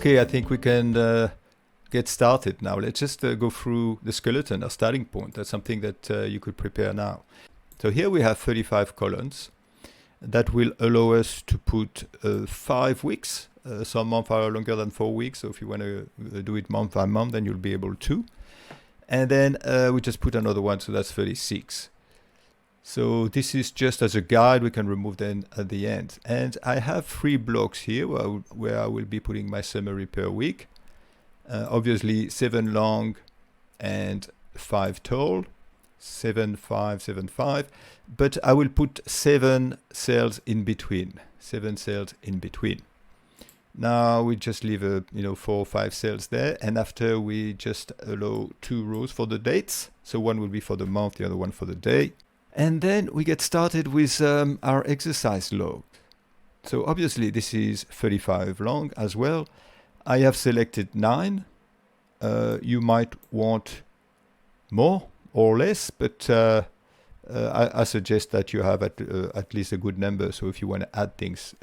Okay, I think we can get started now. Let's just go through the skeleton, our starting point. That's something that you could prepare now. So here we have 35 columns. That will allow us to put 5 weeks. Some months are longer than 4 weeks, so if you want to do it month by month, then you'll be able to. And then we just put another one, so that's 36. So this is just as a guide. We can remove them at the end. And I have 3 blocks here where I will be putting my summary per week. Obviously 7 long and 5 tall, 7, 5, 7, 5. But I will put 7 cells in between. 7 cells in between. Now we just leave 4 or 5 cells there, and after we just allow 2 rows for the dates. So one will be for the month, the other one for the day. And then we get started with our exercise log. So obviously this is 35 long as well. I have selected 9. You might want more or less, but I suggest that you have at least a good number. So if you want to add things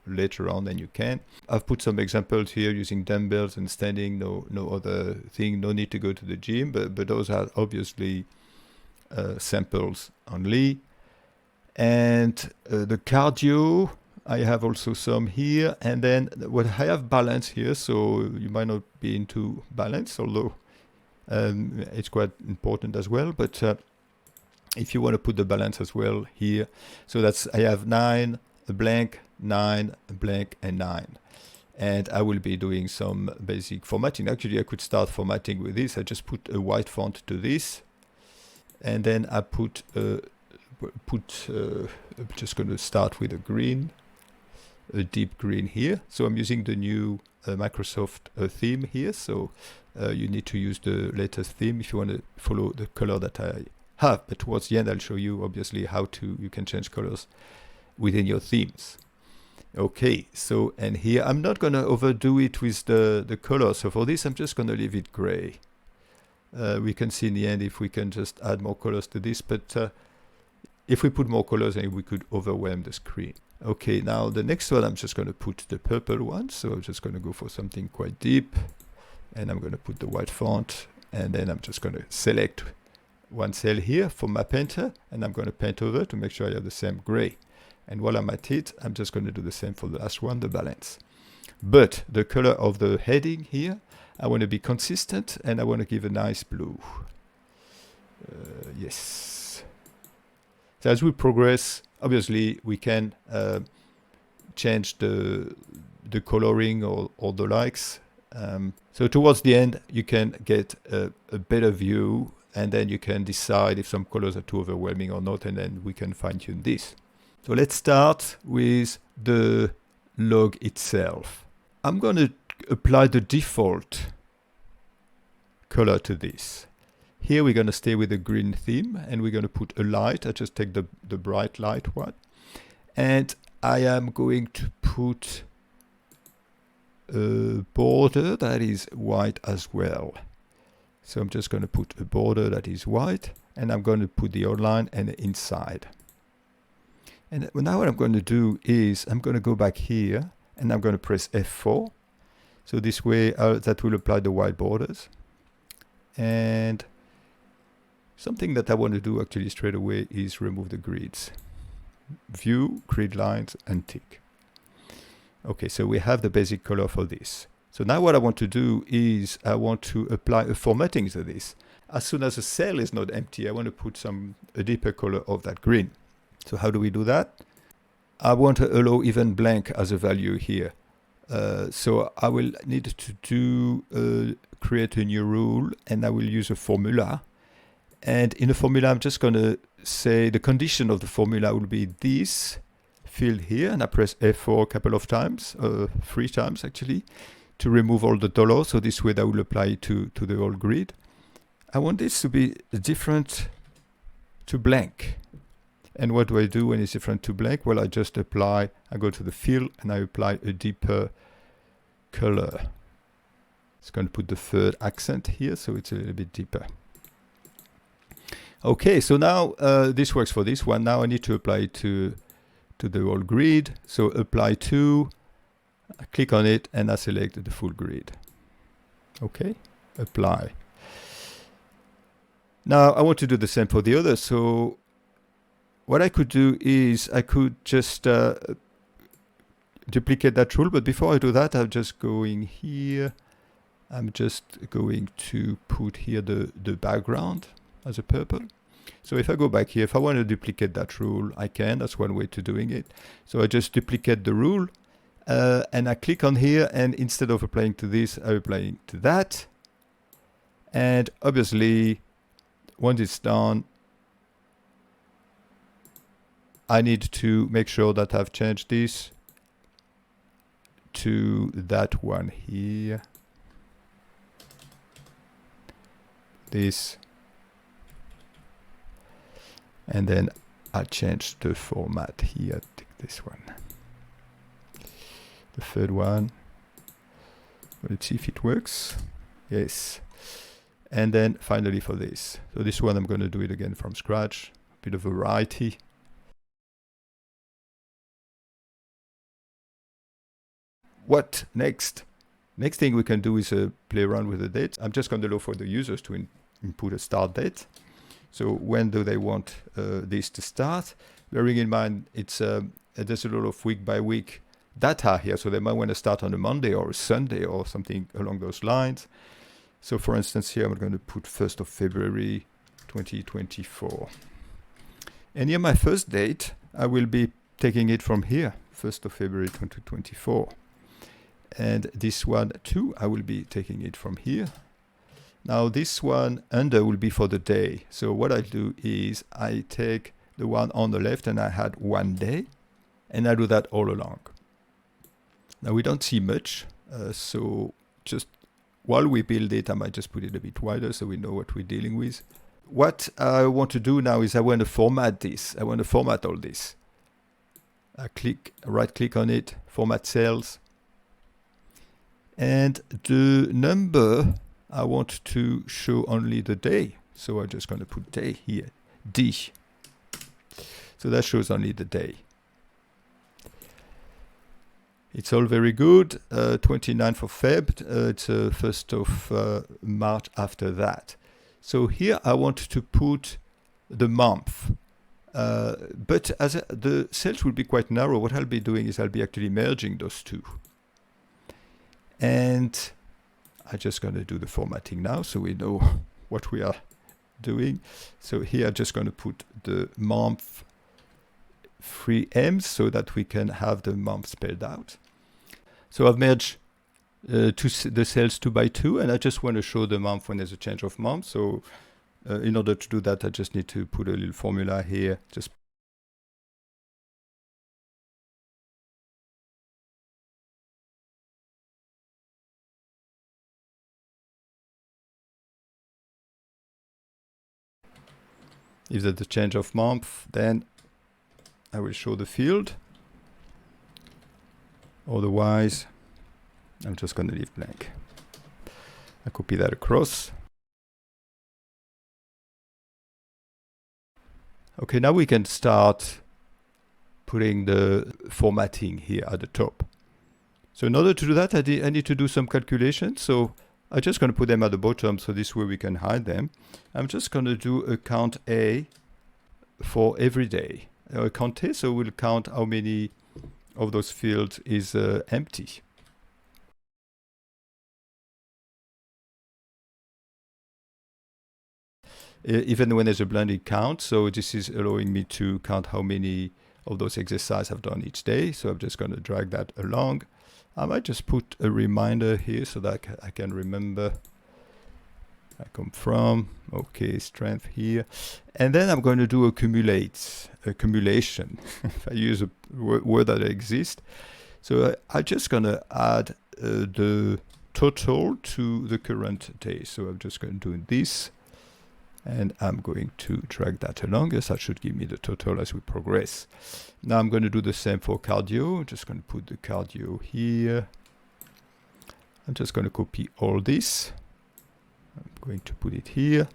later on, then you can. I've put some examples here using dumbbells and standing. No other thing. No need to go to the gym, but those are obviously samples only. And the cardio, I have also some here. And then what I have balance here, so you might not be into balance, although it's quite important as well. But if you want to put the balance as well here, so that's I have 9, a blank, 9, a blank, and 9. And I will be doing some basic formatting. Actually, I could start formatting with this. I just put a white font to this. And then I I'm just going to start with a green, a deep green here. So I'm using the new Microsoft theme here. So you need to use the latest theme if you want to follow the color that I have. But towards the end, I'll show you obviously how you can change colors within your themes. Okay, so and here I'm not going to overdo it with the color. So for this, I'm just going to leave it gray. We can see in the end if we can just add more colors to this, but if we put more colors, then we could overwhelm the screen. Okay, now the next one, I'm just going to put the purple one. So I'm just going to go for something quite deep, and I'm going to put the white font, and then I'm just going to select one cell here for my painter, and I'm going to paint over to make sure I have the same gray. And while I'm at it, I'm just going to do the same for the last one, the balance. But the color of the heading here, I want to be consistent, and I want to give a nice blue. Yes. So as we progress, obviously we can change the coloring or the likes. So towards the end, you can get a better view, and then you can decide if some colors are too overwhelming or not, and then we can fine-tune this. So let's start with the log itself. I'm going to apply the default color to this. Here we're going to stay with the green theme, and we're going to put a light. I just take the bright light one, and I am going to put a border that is white as well. So I'm just going to put a border that is white, and I'm going to put the outline and the inside. And now what I'm going to do is I'm going to go back here, and I'm going to press F4. So this way that will apply the white borders. And something that I want to do actually straight away is remove the grids. View, grid lines, and tick. Okay, so we have the basic color for this. So now what I want to do is I want to apply a formatting to this. As soon as a cell is not empty, I want to put a deeper color of that green. So how do we do that? I want to allow even blank as a value here. So I will need to create a new rule, and I will use a formula. And in the formula, I'm just going to say the condition of the formula will be this field here, and I press F4 a couple of times, 3 times actually, to remove all the dollars. So this way that will apply to the whole grid. I want this to be different to blank. And what do I do when it's different to blank? Well, I just apply, I go to the fill, and I apply a deeper color. It's going to put the third accent here, so it's a little bit deeper. Okay, so now this works for this one. Now I need to apply it to the whole grid. So apply to, I click on it and I select the full grid. Okay, apply. Now I want to do the same for the others. So what I could do is I could just duplicate that rule. But before I do that, I'm just going here. I'm just going to put here the background as a purple. So if I go back here, if I want to duplicate that rule, I can. That's one way to doing it. So I just duplicate the rule and I click on here, and instead of applying to this, I'm applying to that. And obviously, once it's done, I need to make sure that I've changed this to that one here. This. And then I change the format here. Take this one. The third one. Let's see if it works. Yes. And then finally for this. So this one I'm going to do it again from scratch. A bit of variety. What next? Next thing we can do is play around with the date. I'm just going to allow for the users to input a start date. So when do they want this to start? Bearing in mind, there's a lot of week by week data here. So they might want to start on a Monday or a Sunday or something along those lines. So for instance, here I'm going to put 1st of February 2024. And here my first date, I will be taking it from here, 1st of February 2024. And this one too, I will be taking it from here. Now this one under will be for the day. So what I do is I take the one on the left and I had 1 day, and I do that all along. Now we don't see much, so just while we build it, I might just put it a bit wider so we know what we're dealing with. What I want to do now is I want to format this. I want to format all this. I right click on it, format cells. And the number, I want to show only the day. So I'm just going to put day here, D. So that shows only the day. It's all very good. 29th of Feb, it's 1st of March after that. So here I want to put the month. But as the cells will be quite narrow, what I'll be doing is I'll be actually merging those two. And I'm just going to do the formatting now so we know what we are doing. So here I'm just going to put the month 3 M's so that we can have the month spelled out. So I've merged the cells 2 by 2, and I just want to show the month when there's a change of month. So in order to do that, I just need to put a little formula here. Just if there's a change of month, then I will show the field. Otherwise, I'm just going to leave blank. I copy that across. Okay, now we can start putting the formatting here at the top. So in order to do that, I need to do some calculations. So I'm just going to put them at the bottom, so this way we can hide them. I'm just going to do a count A for every day. Count A, so we'll count how many of those fields is empty. Even when there's a blended count, so this is allowing me to count how many of those exercises I've done each day. So I'm just going to drag that along. I might just put a reminder here so that I can remember I come from. Okay, strength here. And then I'm going to do accumulation. If I use a word that exists. So I'm just going to add the total to the current day. So I'm just going to do this. And I'm going to drag that along. Yes, that should give me the total as we progress. Now I'm going to do the same for cardio. I'm just going to put the cardio here. I'm just going to copy all this. I'm going to put it here.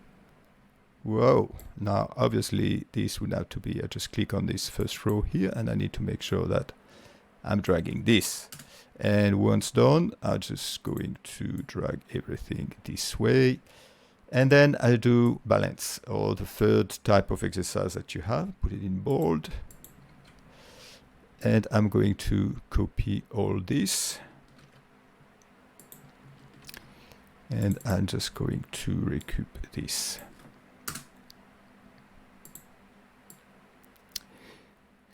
Whoa. Now, obviously, this would have to be, I just click on this first row here, and I need to make sure that I'm dragging this. And once done, I'm just going to drag everything this way. And then I do balance, or the third type of exercise that you have. Put it in bold. And I'm going to copy all this. And I'm just going to recoup this.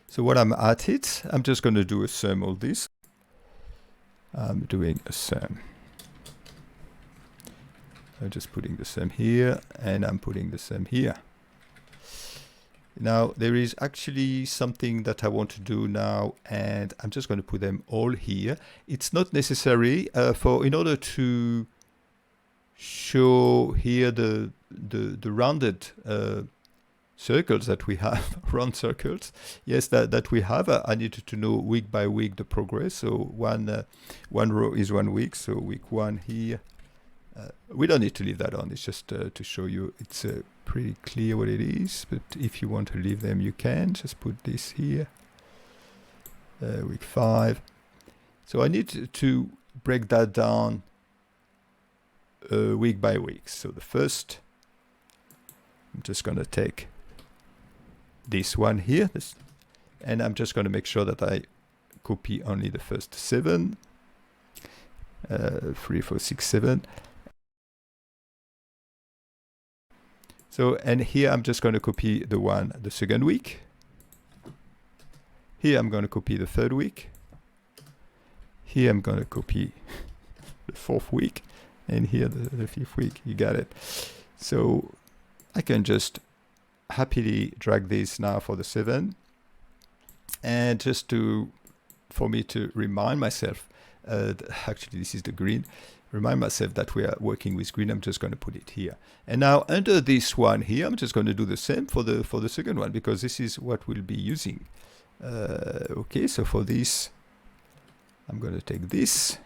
So when I'm at it, I'm just going to do a sum all this. I'm doing a sum. I'm just putting the sum here, and I'm putting the sum here. Now, there is actually something that I want to do now, and I'm just going to put them all here. It's not necessary in order to show here the rounded circles that we have, round circles. Yes, that we have. I needed to know week by week the progress. So one row is 1 week. So week 1 here. We don't need to leave that on. It's just to show you. It's pretty clear what it is. But if you want to leave them, you can. Just put this here. Week 5. So I need to break that down week by week. So the first, I'm just going to take this one here, and I'm just going to make sure that I copy only the first 7, 3, 4, 6, 7. So, and here I'm just going to copy the second week. Here I'm going to copy the 3rd week. Here I'm going to copy the 4th week, and here the 5th week. You got it. So I can just happily drag this now for the 7, and just for me to remind myself, actually this is the green, remind myself that we are working with green. I'm just going to put it here, and now under this one here, I'm just going to do the same for the second one, because this is what we'll be using. Okay, so for this, I'm going to take this.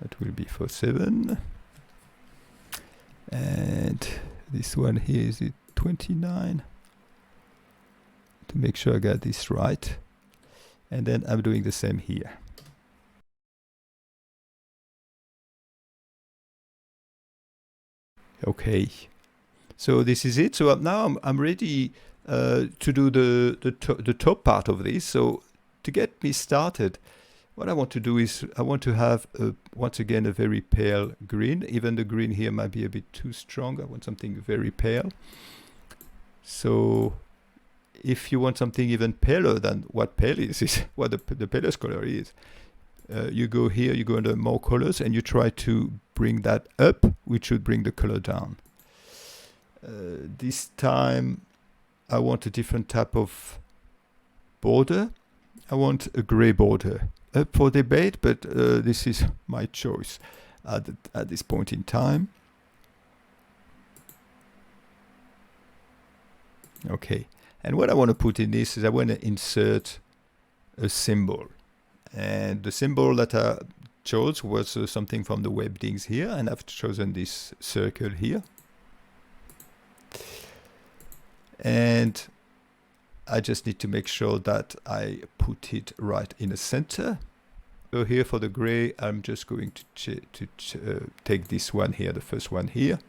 That will be for 7. And this one here is it 29. To make sure I got this right. And then I'm doing the same here. Okay. So this is it. So now I'm ready to do the top part of this. So to get me started, what I want to do is I want to have, once again, a very pale green. Even the green here might be a bit too strong. I want something very pale. So if you want something even paler than what pale is what the palest color is, you go here, you go under more colors, and you try to bring that up, which should bring the color down. This time, I want a different type of border. I want a gray border. Up for debate, but this is my choice at this point in time. Okay, and what I want to put in this is I want to insert a symbol, and the symbol that I chose was something from the 𝙀𝙩𝙨 here, and I've chosen this circle here, and I just need to make sure that I put it right in the center. So here for the gray, I'm just going to take this one here, the first one here,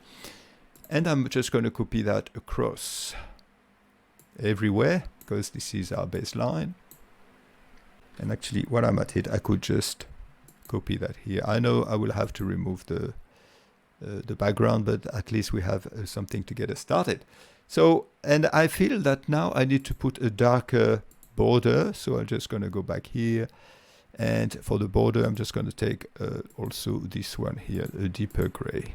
and I'm just going to copy that across everywhere, because this is our baseline. And actually, while I'm at it, I could just copy that here. I know I will have to remove the background, but at least we have something to get us started. So, and I feel that now I need to put a darker border, so I'm just going to go back here, and for the border I'm just going to take also this one here, a deeper gray.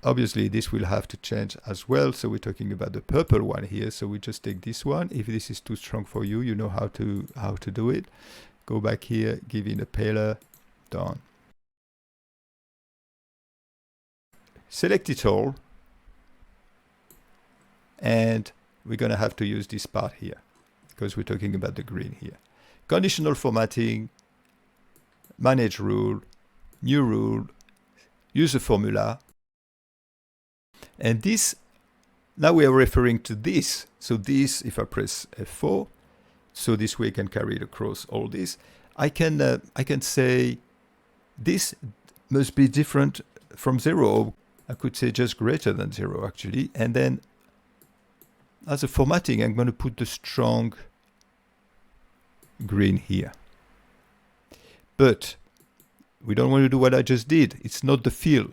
Obviously this will have to change as well, so we're talking about the purple one here, so we just take this one. If this is too strong for you, you know how to do it. Go back here, give it a paler, done. Select it all, and we're going to have to use this part here, because we're talking about the green here. Conditional formatting, manage rule, new rule, use a formula. And this Now we are referring to this. So this, if I press F4, so this way I can carry it across all this. I can say this must be different from 0. I could say just greater than 0 actually. And then as a formatting, I'm going to put the strong green here. But we don't want to do what I just did. It's not the fill.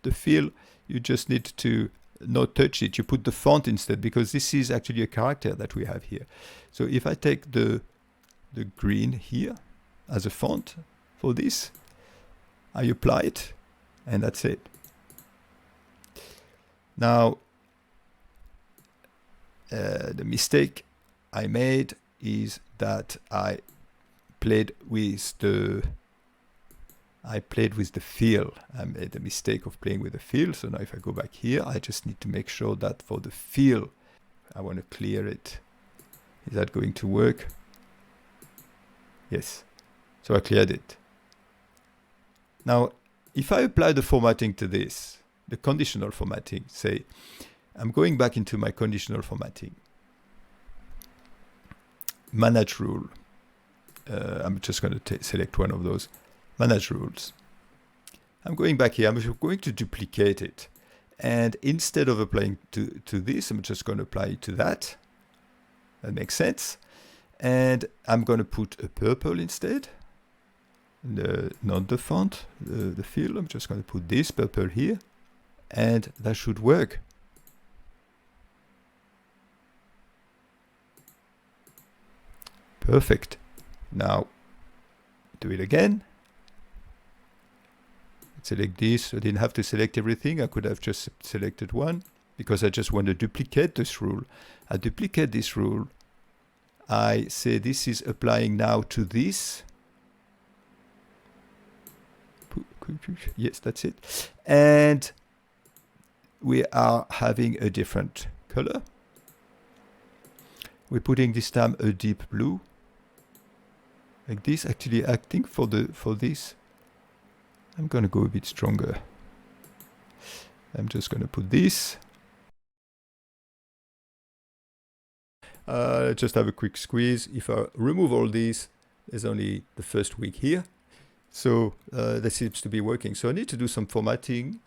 The fill, you just need to not touch it. You put the font instead, because this is actually a character that we have here. So if I take the green here as a font for this, I apply it, and that's it. Now, the mistake I made is that I played with the fill. I made the mistake of playing with the fill. So now if I go back here, I just need to make sure that for the fill, I want to clear it. Is that going to work? Yes. So I cleared it. Now, if I apply the formatting to this, the conditional formatting, say, I'm going back into my conditional formatting. Manage rule. I'm just going to select one of those. Manage rules. I'm going back here. I'm going to duplicate it. And instead of applying to this, I'm just going to apply it to that. That makes sense. And I'm going to put a purple instead. Not the font, the fill. I'm just going to put this purple here. And that should work. Perfect. Now, do it again. Select this. I didn't have to select everything. I could have just selected one because I just want to duplicate this rule. I duplicate this rule. I say this is applying now to this. Yes, that's it. And we are having a different color. We're putting this time a deep blue. Like this, actually acting for this. I'm going to go a bit stronger. I'm just going to put this. Just have a quick squeeze. If I remove all these, there's only the first week here. So that seems to be working. So I need to do some formatting.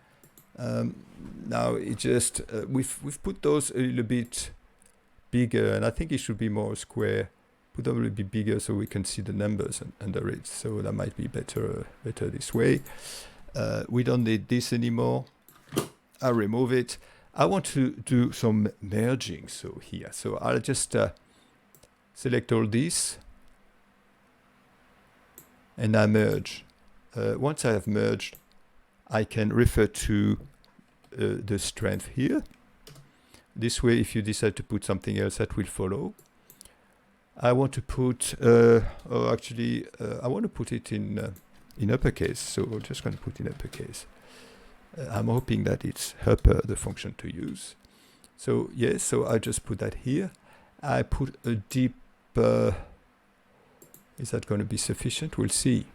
Now it just, we've put those a little bit bigger, and I think it should be more square. Put them a little bit bigger so we can see the numbers under it. So that might be better this way. We don't need this anymore. I'll remove it. I want to do some merging. So here, so I'll just select all this, and I merge. Once I have merged, I can refer to the strength here. This way, if you decide to put something else, that will follow. I want to put, I want to put it in uppercase, so we're just going to put in uppercase. I'm hoping that it's upper, the function to use. So yes, so I just put that here. I put a deep, is that going to be sufficient? We'll see.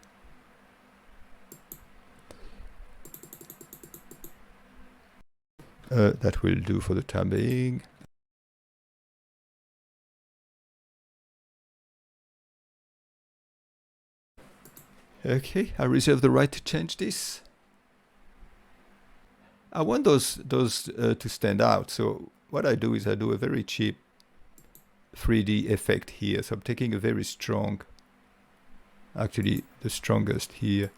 That will do for the time being. Okay, I reserve the right to change this. I want those to stand out. So what I do is I do a very cheap 3D effect here. So I'm taking a very strong, actually the strongest here,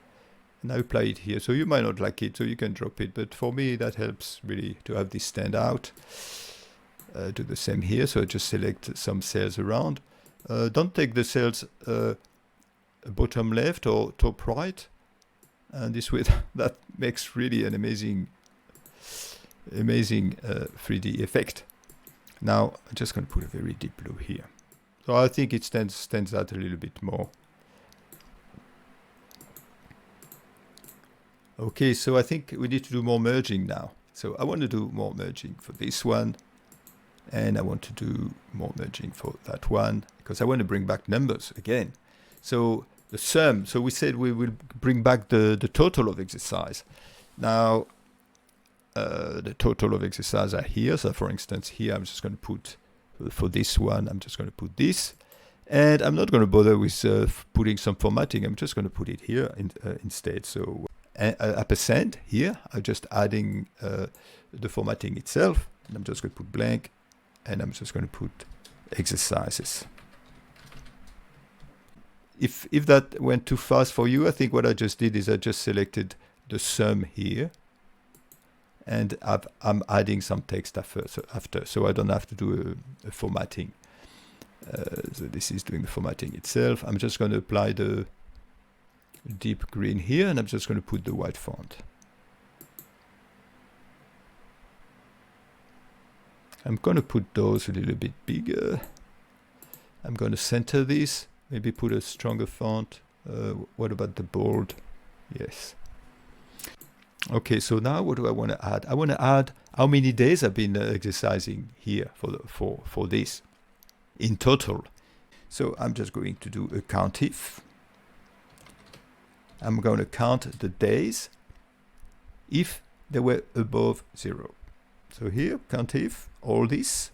and I apply it here. So you might not like it, so you can drop it. But for me, that helps really to have this stand out. Do the same here. So I just select some cells around. Don't take the cells bottom left or top right, and this way that makes really an amazing 3D effect. Now I'm just going to put a very deep blue here, so I think it stands out a little bit more. Okay, so I think we need to do more merging now. So I want to do more merging for this one, and I want to do more merging for that one, because I want to bring back numbers again. So the sum, so we said we will bring back the total of exercise. Now, the total of exercise are here. So for instance, here I'm just going to put, for this one, I'm just going to put this. And I'm not going to bother with putting some formatting. I'm just going to put it here instead. So a percent here, I'm just adding the formatting itself. And I'm just going to put blank. And I'm just going to put exercises. If that went too fast for you, I think what I just did is I just selected the sum here. And I'm adding some text after, so I don't have to do a formatting. So this is doing the formatting itself. I'm just going to apply the deep green here, and I'm just going to put the white font. I'm going to put those a little bit bigger. I'm going to center this, maybe put a stronger font. What about the bold? Yes. Okay, so now what do I want to add? I want to add how many days I've been exercising here for this in total. So I'm just going to do a COUNTIF. I'm going to count the days if they were above 0. So here, COUNTIF, all this.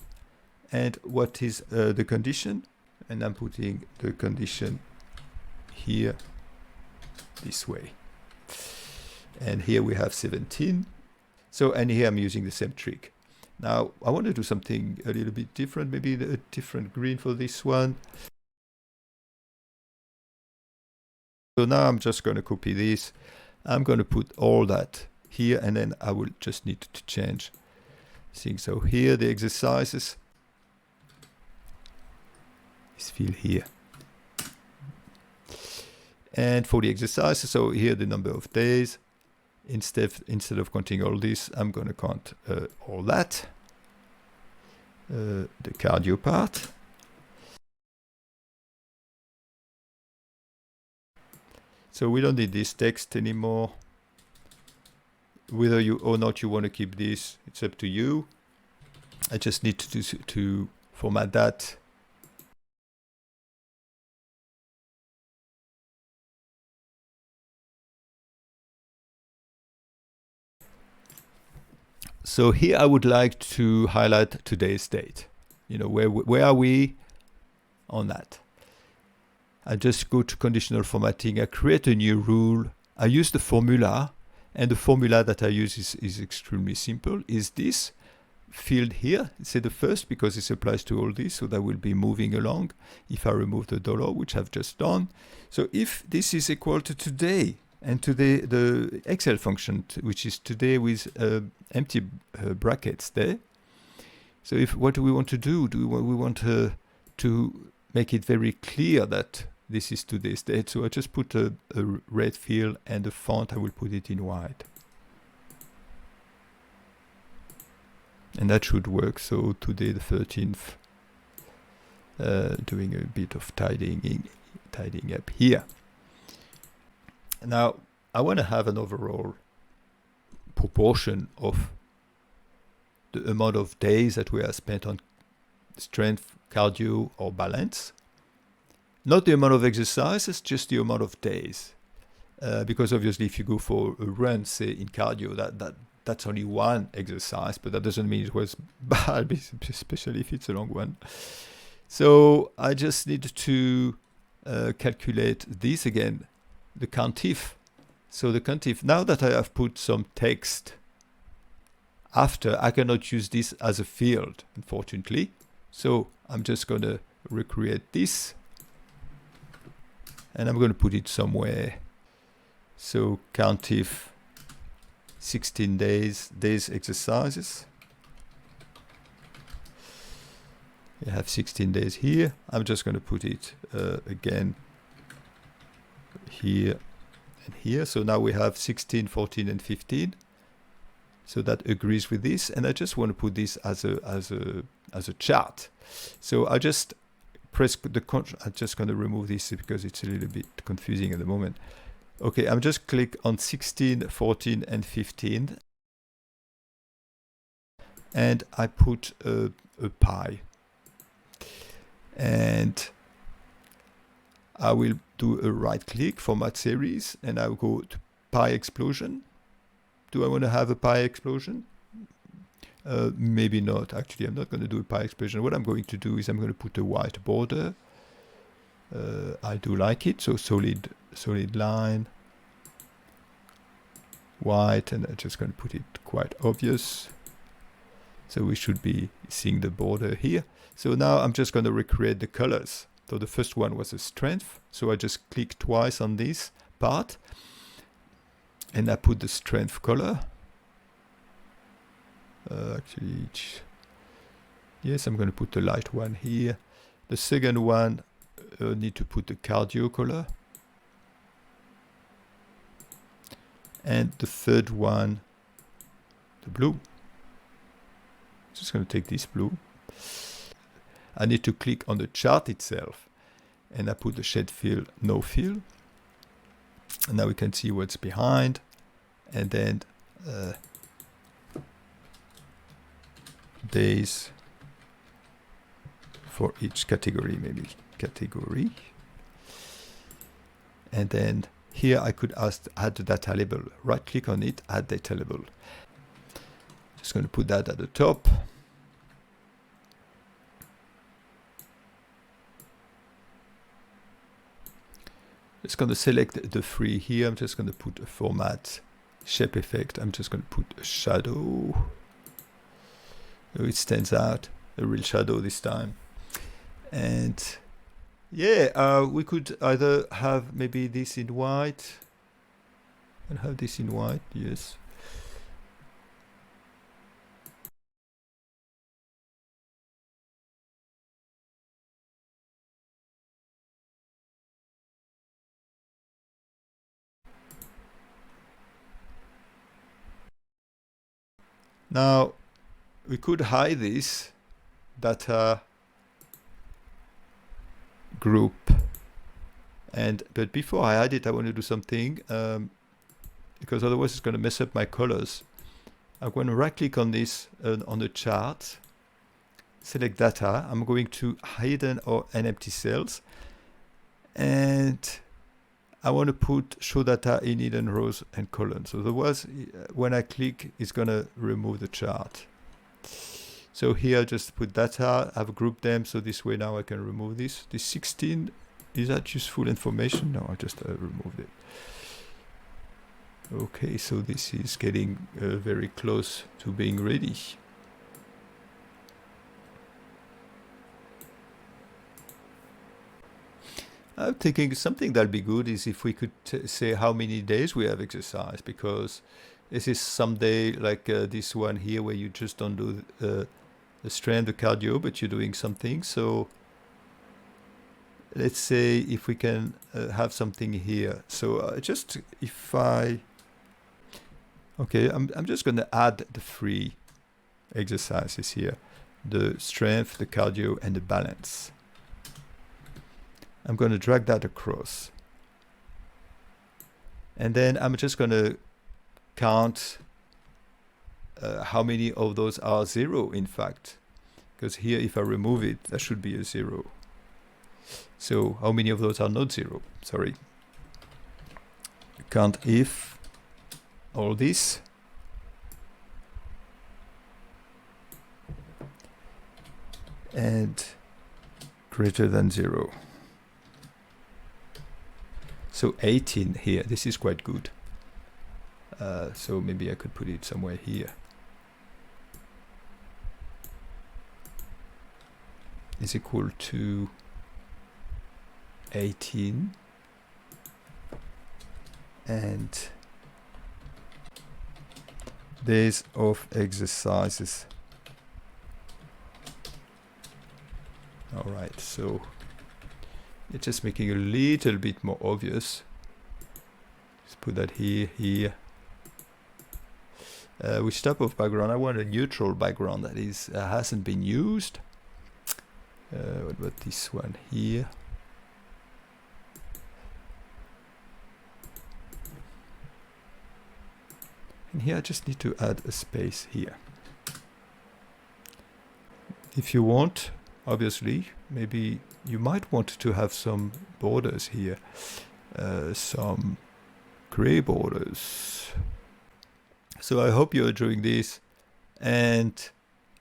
And what is the condition? And I'm putting the condition here this way. And here we have 17. So, and here I'm using the same trick. Now, I want to do something a little bit different, maybe a different green for this one. So now I'm just going to copy this. I'm going to put all that here, and then I will just need to change things. So here, the exercises is filled here. And for the exercises, so here the number of days. Instead of counting all this, I'm going to count all that, the cardio part. So we don't need this text anymore. Whether you or not you want to keep this, it's up to you. I just need to format that. So here I would like to highlight today's date. You know, where are we on that? I just go to conditional formatting. I create a new rule. I use the formula, and the formula that I use is extremely simple. Is this field here? Say the first, because this applies to all this, so that will be moving along. If I remove the dollar, which I've just done. So if this is equal to today, and today the Excel function, which is today with empty brackets there. So what do we want to do? We want to make it very clear that this is today's date. So I just put a red field, and the font I will put it in white. And that should work. So today the 13th, doing a bit of tidying up here. Now, I want to have an overall proportion of the amount of days that we have spent on strength, cardio, or balance. Not the amount of exercises, just the amount of days. Because obviously, if you go for a run, say in cardio, that's only one exercise, but that doesn't mean it was bad, especially if it's a long one. So I just need to calculate this again. The COUNTIF. So the COUNTIF, now that I have put some text after, I cannot use this as a field, unfortunately. So I'm just going to recreate this. And I'm going to put it somewhere. So COUNTIF 16 days exercises. You have 16 days here. I'm just going to put it again here and here. So now we have 16, 14, and 15. So that agrees with this. And I just want to put this as a chart. So I just press the control. I'm just going to remove this because it's a little bit confusing at the moment. Okay, I'm just click on 16, 14, and 15. And I put a pie. And I will do a right click, format series, and I'll go to pie explosion. Do I want to have a pie explosion? Maybe not. Actually, I'm not going to do a pie explosion. What I'm going to do is I'm going to put a white border. I do like it. So solid line, white, and I'm just going to put it quite obvious. So we should be seeing the border here. So now I'm just going to recreate the colors. So the first one was a strength. So I just click twice on this part. And I put the strength color. Actually, yes, I'm going to put the light one here. The second one, need to put the cardio color. And the third one, the blue. Just going to take this blue. I need to click on the chart itself. And I put the shade fill, no fill. And now we can see what's behind. And then days for each category, maybe category. And then here I could add the data label. Right click on it, add data label. Just going to put that at the top. Just going to select the three here. I'm just going to put a format, shape effect. I'm just going to put a shadow. So it stands out, a real shadow this time. And yeah, we could either have maybe this in white and have this in white, yes. Now, we could hide this data group, but before I hide it, I want to do something, because otherwise it's going to mess up my colors. I'm going to right click on this on the chart, select data. I'm going to hidden or empty cells, and I want to put show data in hidden rows and columns. So otherwise, when I click, it's going to remove the chart. So here, just put data, I've grouped them, so this way now I can remove this. This 16, is that useful information? No, I just removed it. Okay, so this is getting very close to being ready. I'm thinking something that'll be good is if we could say how many days we have exercise, because this is someday like this one here where you just don't do the strength, the cardio, but you're doing something. So let's say if we can have something here. So just if I, okay, I'm just going to add the three exercises here, the strength, the cardio, and the balance. I'm going to drag that across. And then I'm just going to count how many of those are 0, in fact. Because here, if I remove it, that should be a 0. So how many of those are not 0? Sorry. Count if all this. And greater than 0. So 18 here, this is quite good. So maybe I could put it somewhere here. Is equal to 18 and days of exercises. All right, so it's just making a little bit more obvious. Let's put that here, here. Which type of background? I want a neutral background that is hasn't been used. What about this one here? And here I just need to add a space here. If you want, obviously, maybe you might want to have some borders here, some gray borders. So I hope you're enjoying this, and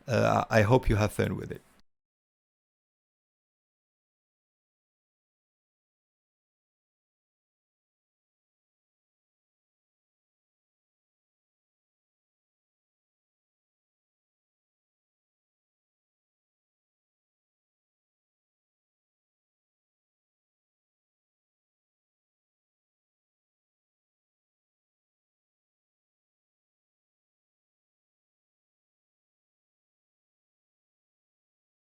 I hope you have fun with it.